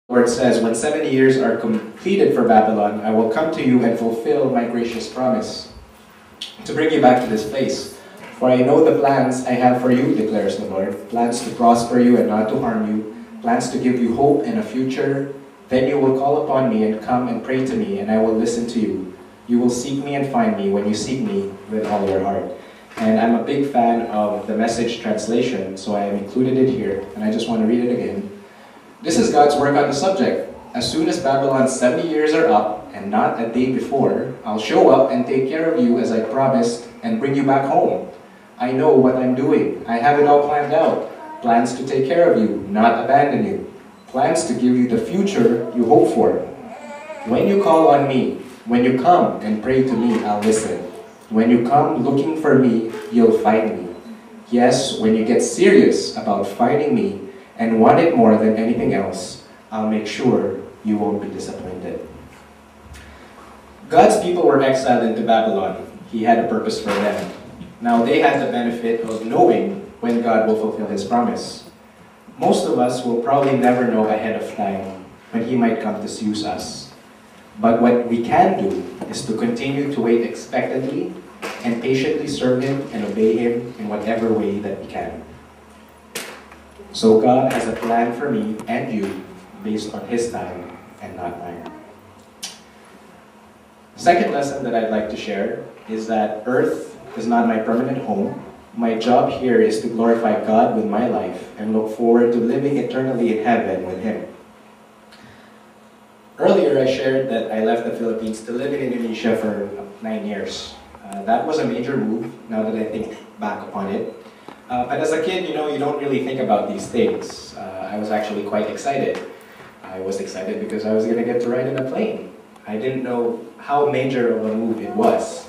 Where it says, "When 70 years are completed for Babylon, I will come to you and fulfill my gracious promise to bring you back to this place. For I know the plans I have for you, declares the Lord, plans to prosper you and not to harm you, plans to give you hope and a future. Then you will call upon me and come and pray to me, and I will listen to you. You will seek me and find me when you seek me with all your heart." And I'm a big fan of the Message translation, so I have included it here, and I just want to read it again. "This is God's work on the subject. As soon as Babylon's 70 years are up, and not a day before, I'll show up and take care of you as I promised and bring you back home. I know what I'm doing. I have it all planned out. Plans to take care of you, not abandon you. Plans to give you the future you hope for. When you call on me, when you come and pray to me, I'll listen. When you come looking for me, you'll find me. Yes, when you get serious about finding me, and want it more than anything else, I'll make sure you won't be disappointed." God's people were exiled into Babylon. He had a purpose for them. Now they had the benefit of knowing when God will fulfill His promise. Most of us will probably never know ahead of time when He might come to use us. But what we can do is to continue to wait expectantly and patiently serve Him and obey Him in whatever way that we can. So God has a plan for me and you based on His time and not mine. Second lesson that I'd like to share is that earth is not my permanent home. My job here is to glorify God with my life and look forward to living eternally in heaven with Him. Earlier I shared that I left the Philippines to live in Indonesia for 9 years. That was a major move now that I think back upon it. But as a kid, you don't really think about these things. I was actually quite excited. I was excited because I was going to get to ride in a plane. I didn't know how major of a move it was.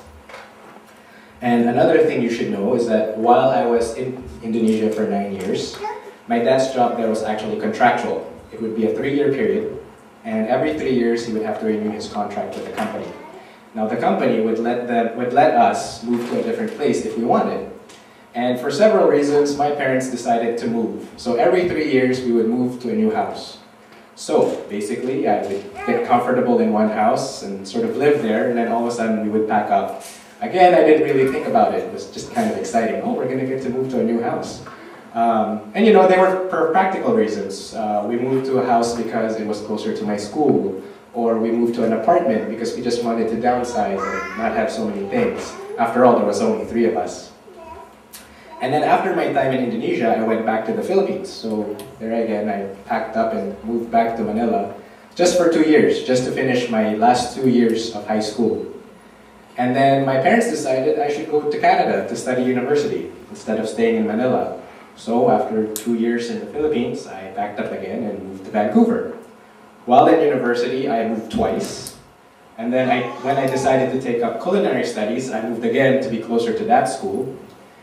And another thing you should know is that while I was in Indonesia for 9 years, my dad's job there was actually contractual. It would be a 3-year period, and every 3 years he would have to renew his contract with the company. Now the company would let us move to a different place if we wanted. And for several reasons, my parents decided to move. So every 3 years, we would move to a new house. So basically, I would get comfortable in one house and sort of live there, and then all of a sudden, we would pack up. Again, I didn't really think about it. It was just kind of exciting. Oh, we're going to get to move to a new house. And they were for practical reasons. We moved to a house because it was closer to my school, or we moved to an apartment because we just wanted to downsize and not have so many things. After all, there was only 3 of us. And then after my time in Indonesia, I went back to the Philippines. So there again, I packed up and moved back to Manila just for 2 years, just to finish my last 2 years of high school. And then my parents decided I should go to Canada to study university instead of staying in Manila. So after 2 years in the Philippines, I packed up again and moved to Vancouver. While in university, I moved twice. And then when I decided to take up culinary studies, I moved again to be closer to that school.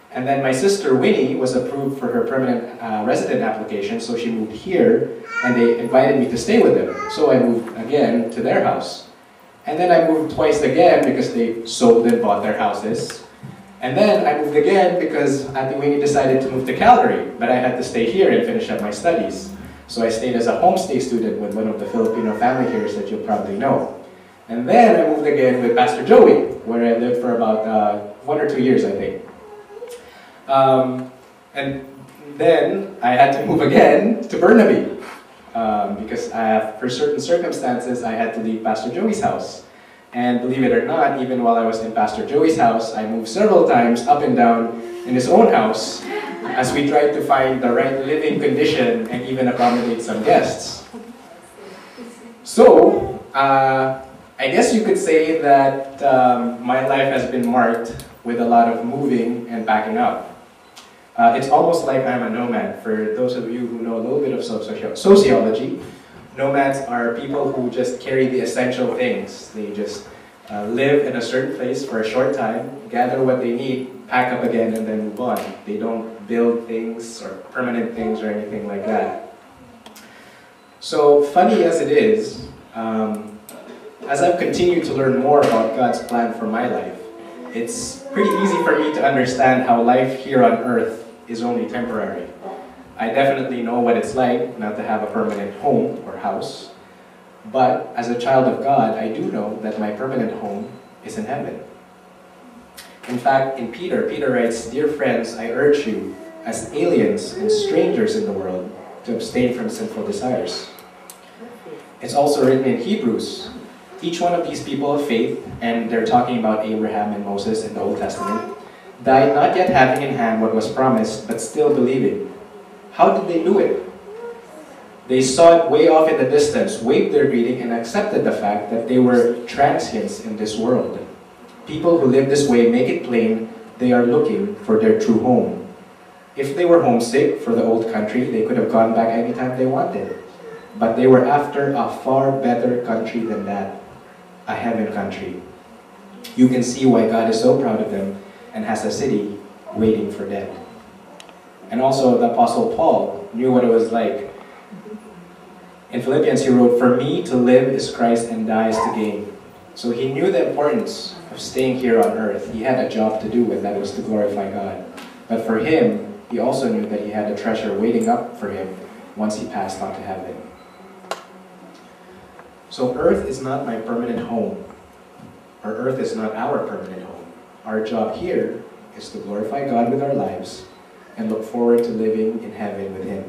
And then my sister Winnie was approved for her permanent resident application, so she moved here, and they invited me to stay with them. So I moved again to their house. And then I moved twice again because they sold and bought their houses. And then I moved again because Ate Winnie decided to move to Calgary, but I had to stay here and finish up my studies. So I stayed as a homestay student with one of the Filipino family here that you'll probably know. And then I moved again with Pastor Joey, where I lived for about 1 or 2 years, I think. And then I had to move again to Burnaby because for certain circumstances I had to leave Pastor Joey's house. And believe it or not, even while I was in Pastor Joey's house, I moved several times up and down in his own house as we tried to find the right living condition and even accommodate some guests. So, I guess you could say that my life has been marked with a lot of moving and packing up. It's almost like I'm a nomad. For those of you who know a little bit of sociology, nomads are people who just carry the essential things. They just live in a certain place for a short time, gather what they need, pack up again, and then move on. They don't build things or permanent things or anything like that. So funny as it is, as I've continued to learn more about God's plan for my life, it's pretty easy for me to understand how life here on earth is only temporary. I definitely know what it's like not to have a permanent home or house. But as a child of God, I do know that my permanent home is in heaven. In fact, in Peter writes, "Dear friends, I urge you, as aliens and strangers in the world, to abstain from sinful desires." It's also written in Hebrews. Each one of these people of faith, and they're talking about Abraham and Moses in the Old Testament, died not yet having in hand what was promised, but still believing. How did they do it? They saw it way off in the distance, waived their greeting, and accepted the fact that they were transients in this world. People who live this way make it plain they are looking for their true home. If they were homesick for the old country, they could have gone back anytime they wanted. But they were after a far better country than that, a heaven country. You can see why God is so proud of them and has a city waiting for them. And also the Apostle Paul knew what it was like. In Philippians he wrote, "For me to live is Christ and die is to gain." So he knew the importance of staying here on earth. He had a job to do, and that was to glorify God. But for him, he also knew that he had a treasure waiting up for him once he passed on to heaven. So earth is not my permanent home, or earth is not our permanent home. Our job here is to glorify God with our lives and look forward to living in heaven with Him.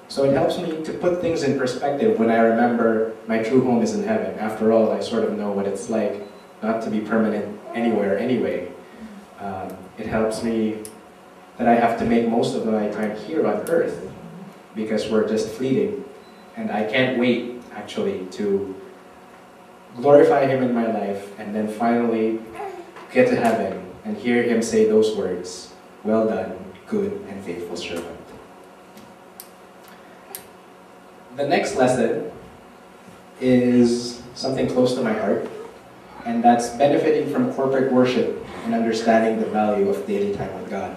So it helps me to put things in perspective when I remember my true home is in heaven. After all, I sort of know what it's like not to be permanent anywhere anyway. It helps me that I have to make most of my time here on earth because we're just fleeting. And I can't wait, actually, to glorify Him in my life and then finally get to heaven and hear Him say those words, "Well done, good and faithful servant." The next lesson is something close to my heart, and that's benefiting from corporate worship and understanding the value of daily time with God.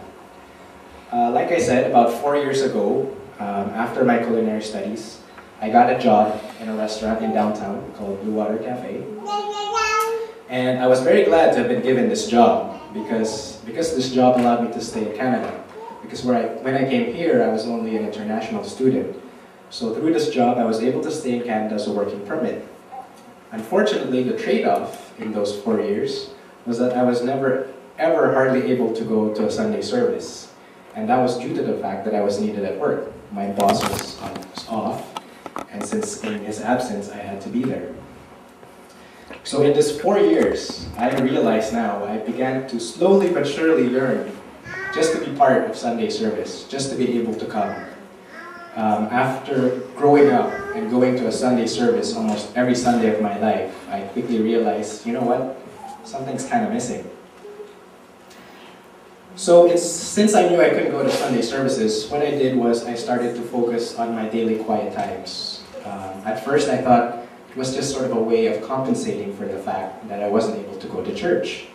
Like I said, about 4 years ago, after my culinary studies, I got a job in a restaurant in downtown called Blue Water Cafe. And I was very glad to have been given this job because this job allowed me to stay in Canada. Because when I came here, I was only an international student. So through this job, I was able to stay in Canada as a working permit. Unfortunately, the trade-off in those 4 years was that I was never, ever hardly able to go to a Sunday service. And that was due to the fact that I was needed at work. My boss was off, and since in his absence, I had to be there. So in this 4 years, I realize now, I began to slowly but surely learn just to be part of Sunday service, just to be able to come. After growing up and going to a Sunday service almost every Sunday of my life, I quickly realized, you know what? Something's kind of missing. So since I knew I couldn't go to Sunday services, what I did was I started to focus on my daily quiet times. At first I thought it was just sort of a way of compensating for the fact that I wasn't able to go to church.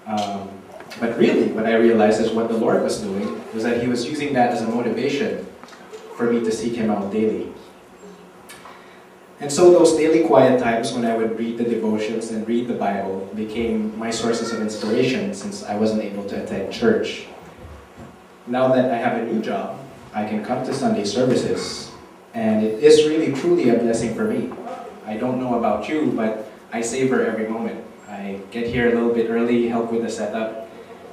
But really, what I realized is what the Lord was doing was that He was using that as a motivation for me to seek Him out daily. And so those daily quiet times when I would read the devotions and read the Bible became my sources of inspiration since I wasn't able to attend church. Now that I have a new job, I can come to Sunday services, and it is really truly a blessing for me. I don't know about you, but I savor every moment. I get here a little bit early, help with the setup,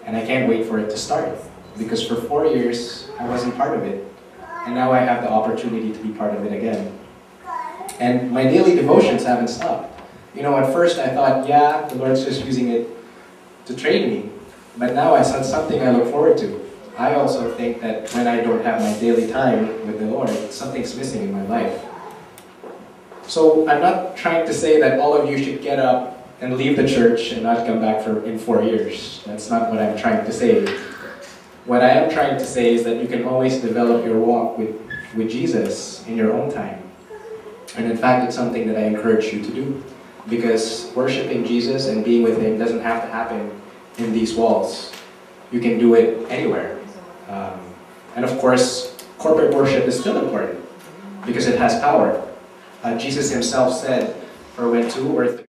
and I can't wait for it to start. Because for 4 years, I wasn't part of it, and now I have the opportunity to be part of it again. And my daily devotions haven't stopped. You know, at first I thought, yeah, the Lord's just using it to train me. But now it's something I look forward to. I also think that when I don't have my daily time with the Lord, something's missing in my life. So I'm not trying to say that all of you should get up and leave the church and not come back in 4 years. That's not what I'm trying to say. What I am trying to say is that you can always develop your walk with Jesus in your own time. And in fact, it's something that I encourage you to do. Because worshiping Jesus and being with Him doesn't have to happen in these walls. You can do it anywhere. And of course, corporate worship is still important because it has power. Jesus Himself said, "For when 2 or 3